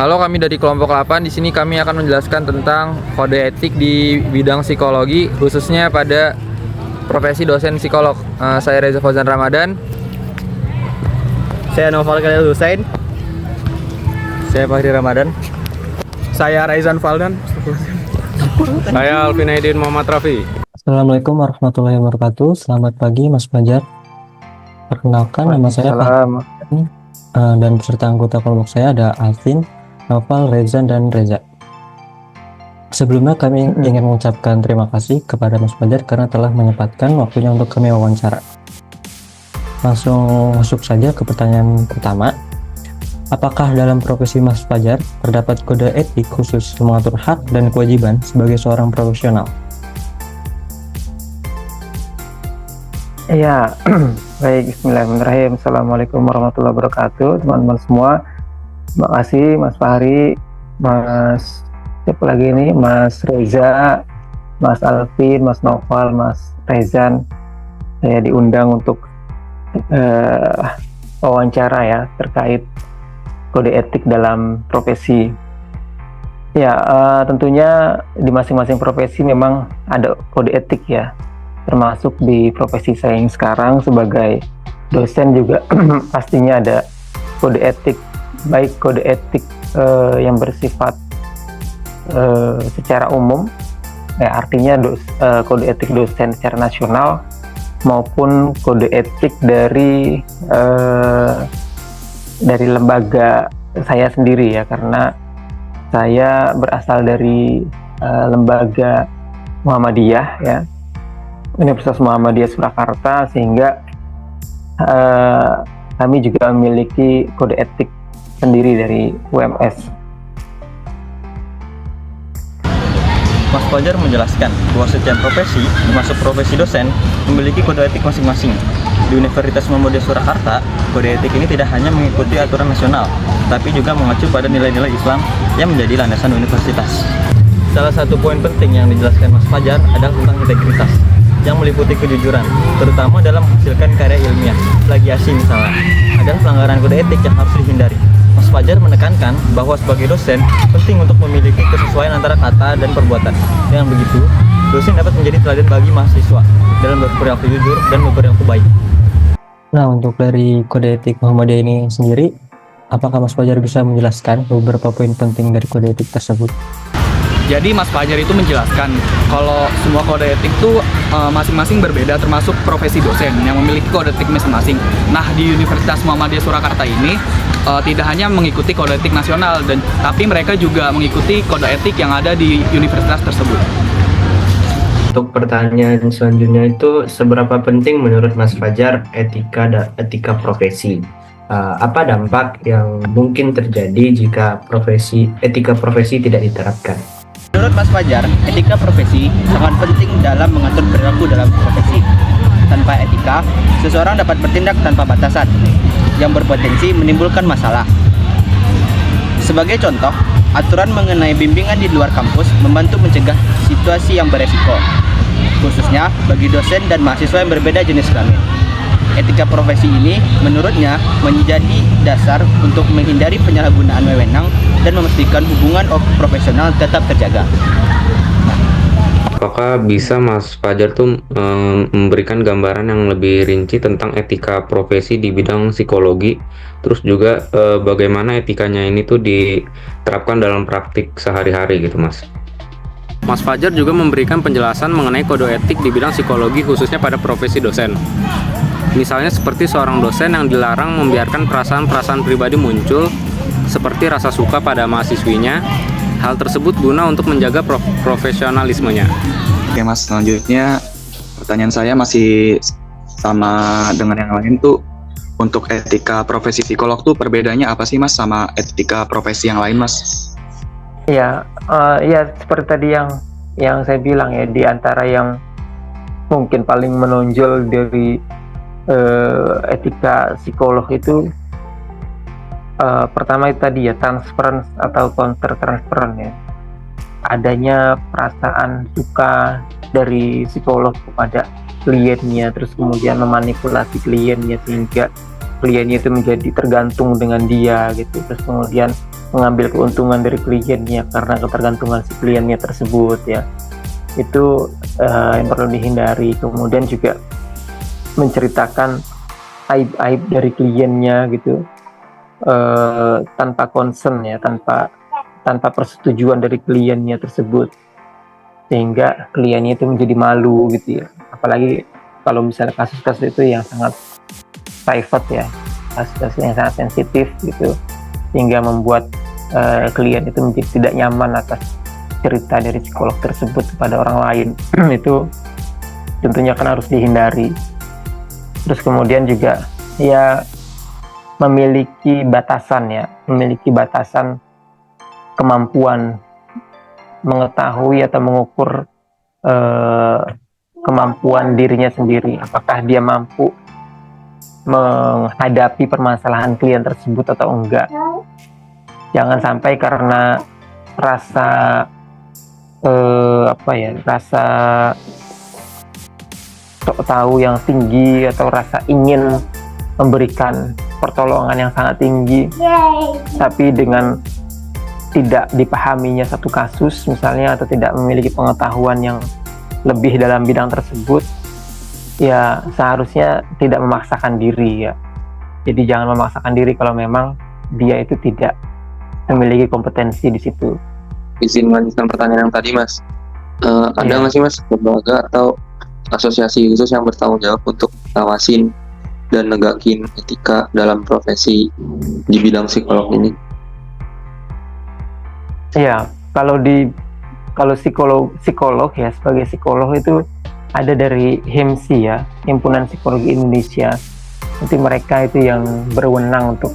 Halo, kami dari kelompok 8. Di sini kami akan menjelaskan tentang kode etik di bidang psikologi, khususnya pada profesi dosen psikolog. Saya Reza Fauzan Ramadan. Saya Noval Khalil Husain. Saya Fahri Ramadan. Saya Raizan Faldan. Saya Alvin Aidin Muhammad Rafi. Assalamualaikum warahmatullahi wabarakatuh. Selamat pagi Mas Fajar. Perkenalkan, nama saya Fahri dan beserta anggota kelompok saya ada Alvin, Noval, Rezan, dan Reza. Sebelumnya kami ingin mengucapkan terima kasih kepada Mas Fajar karena telah menyempatkan waktunya untuk kami wawancara. Langsung masuk saja ke pertanyaan pertama. Apakah dalam profesi Mas Fajar terdapat kode etik khusus mengatur hak dan kewajiban sebagai seorang profesional? Iya, baik. Bismillahirrahmanirrahim. Assalamualaikum warahmatullahi wabarakatuh, teman-teman semua. Terima kasih Mas Fahri, Mas siapa lagi ini, Mas Reza, Mas Alvin, Mas Noval, Mas Rezan. Saya diundang untuk wawancara ya terkait kode etik dalam profesi. Ya, tentunya di masing-masing profesi memang ada kode etik ya. Termasuk di profesi saya yang sekarang sebagai dosen juga pastinya ada kode etik, baik kode etik yang bersifat secara umum, ya artinya kode etik dosen secara nasional, maupun kode etik dari lembaga saya sendiri ya, karena saya berasal dari lembaga Muhammadiyah ya, Universitas Muhammadiyah Surakarta, sehingga kami juga memiliki kode etik sendiri dari UMS. Mas Fajar menjelaskan bahwa setiap profesi, termasuk profesi dosen, memiliki kode etik masing-masing. Di Universitas Muhammadiyah Surakarta, kode etik ini tidak hanya mengikuti aturan nasional, tapi juga mengacu pada nilai-nilai Islam yang menjadi landasan universitas. Salah satu poin penting yang dijelaskan Mas Fajar adalah tentang integritas, yang meliputi kejujuran, terutama dalam menghasilkan karya ilmiah. Plagiasi misalnya, adalah pelanggaran kode etik yang harus dihindari. Mas Fajar menekankan bahwa sebagai dosen, penting untuk memiliki kesesuaian antara kata dan perbuatan. Dengan begitu, dosen dapat menjadi teladan bagi mahasiswa dalam berperilaku jujur dan berperilaku baik. Nah, untuk dari kode etik Muhammadiyah ini sendiri, apakah Mas Fajar bisa menjelaskan beberapa poin penting dari kode etik tersebut? Jadi Mas Fajar itu menjelaskan kalau semua kode etik itu masing-masing berbeda, termasuk profesi dosen yang memiliki kode etik masing-masing. Nah, di Universitas Muhammadiyah Surakarta ini tidak hanya mengikuti kode etik nasional, tapi mereka juga mengikuti kode etik yang ada di universitas tersebut. Untuk pertanyaan selanjutnya itu, seberapa penting menurut Mas Fajar etika profesi? Apa dampak yang mungkin terjadi jika etika profesi tidak diterapkan? Menurut Mas Fajar, etika profesi sangat penting dalam mengatur perilaku dalam profesi. Tanpa etika, seseorang dapat bertindak tanpa batasan yang berpotensi menimbulkan masalah. Sebagai contoh, aturan mengenai bimbingan di luar kampus membantu mencegah situasi yang beresiko, khususnya bagi dosen dan mahasiswa yang berbeda jenis kelamin. Etika profesi ini menurutnya menjadi dasar untuk menghindari penyalahgunaan wewenang dan memastikan hubungan profesional tetap terjaga. Apakah bisa Mas Fajar tuh memberikan gambaran yang lebih rinci tentang etika profesi di bidang psikologi, terus juga bagaimana etikanya ini tuh diterapkan dalam praktik sehari-hari gitu, Mas? Mas Fajar juga memberikan penjelasan mengenai kode etik di bidang psikologi, khususnya pada profesi dosen. Misalnya seperti seorang dosen yang dilarang membiarkan perasaan-perasaan pribadi muncul, seperti rasa suka pada mahasiswinya. Hal tersebut guna untuk menjaga profesionalismenya. Oke Mas, selanjutnya pertanyaan saya masih sama dengan yang lain tuh. Untuk etika profesi psikolog tuh perbedaannya apa sih Mas sama etika profesi yang lain Mas? Ya, seperti tadi yang saya bilang ya, di antara yang mungkin paling menonjol dari etika psikolog itu pertama itu tadi ya, transference atau counter transference ya, adanya perasaan suka dari psikolog kepada kliennya, terus kemudian memanipulasi kliennya sehingga kliennya itu menjadi tergantung dengan dia gitu, terus kemudian mengambil keuntungan dari kliennya karena ketergantungan si kliennya tersebut ya, itu yang perlu dihindari. Kemudian juga menceritakan aib-aib dari kliennya gitu, tanpa concern ya, tanpa persetujuan dari kliennya tersebut, sehingga kliennya itu menjadi malu gitu ya. Apalagi kalau misalnya kasus-kasus itu yang sangat private ya, kasus-kasus yang sangat sensitif gitu, sehingga membuat klien itu menjadi tidak nyaman atas cerita dari psikolog tersebut kepada orang lain. Itu tentunya kan harus dihindari. Terus kemudian juga ya memiliki batasan kemampuan mengetahui atau mengukur kemampuan dirinya sendiri, apakah dia mampu menghadapi permasalahan klien tersebut atau enggak. Jangan sampai karena rasa rasa tahu yang tinggi atau rasa ingin memberikan pertolongan yang sangat tinggi, tapi dengan tidak dipahaminya satu kasus misalnya, atau tidak memiliki pengetahuan yang lebih dalam bidang tersebut, ya seharusnya tidak memaksakan diri ya. Jadi jangan memaksakan diri kalau memang dia itu tidak memiliki kompetensi di situ. Izin melanjutkan pertanyaan yang tadi Mas. Ada nggak sih Mas lembaga atau asosiasi khusus yang bertanggung jawab untuk ngawasin dan negakin etika dalam profesi di bidang psikolog ini? Ya, kalau psikolog ya, sebagai psikolog itu ada dari HIMSI ya, Himpunan Psikologi Indonesia. Nanti mereka itu yang berwenang untuk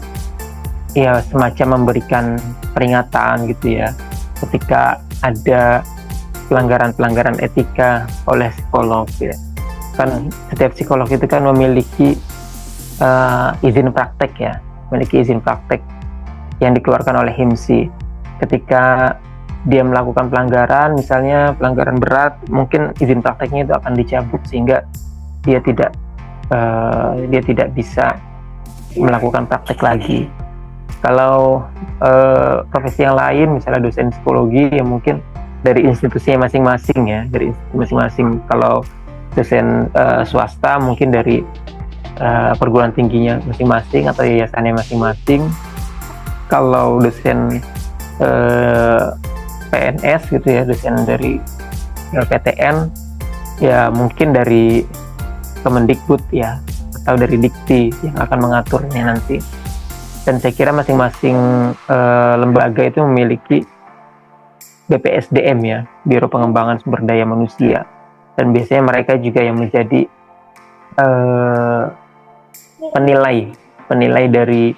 ya semacam memberikan peringatan gitu ya, ketika ada pelanggaran etika oleh psikolog ya. Kan setiap psikolog itu kan memiliki izin praktek yang dikeluarkan oleh HIMSI. Ketika dia melakukan pelanggaran, misalnya pelanggaran berat, mungkin izin prakteknya itu akan dicabut sehingga dia tidak bisa melakukan praktek lagi. Kalau profesi yang lain, misalnya dosen psikologi, ya mungkin dari institusinya masing-masing ya, dari institusi masing-masing. Kalau dosen swasta mungkin dari perguruan tingginya masing-masing atau yayasannya masing-masing. Kalau dosen PNS gitu ya, dosen dari PTN ya mungkin dari Kemendikbud ya, atau dari Dikti yang akan mengaturnya nanti. Dan saya kira masing-masing lembaga itu memiliki BPSDM ya, Biro Pengembangan Sumber Daya Manusia, dan biasanya mereka juga yang menjadi penilai dari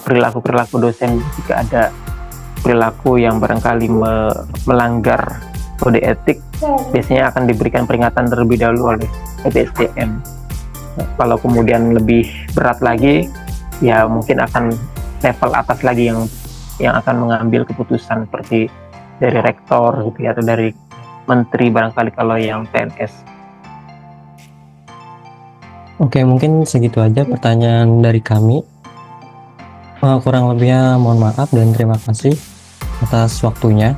perilaku dosen. Jika ada perilaku yang barangkali melanggar kode etik, biasanya akan diberikan peringatan terlebih dahulu oleh BPSDM. Kalau kemudian lebih berat lagi, ya mungkin akan level atas lagi yang akan mengambil keputusan, seperti dari rektor gitu ya, atau dari menteri barangkali kalau yang PNS. Oke, mungkin segitu aja pertanyaan dari kami. Kurang lebihnya mohon maaf dan terima kasih atas waktunya.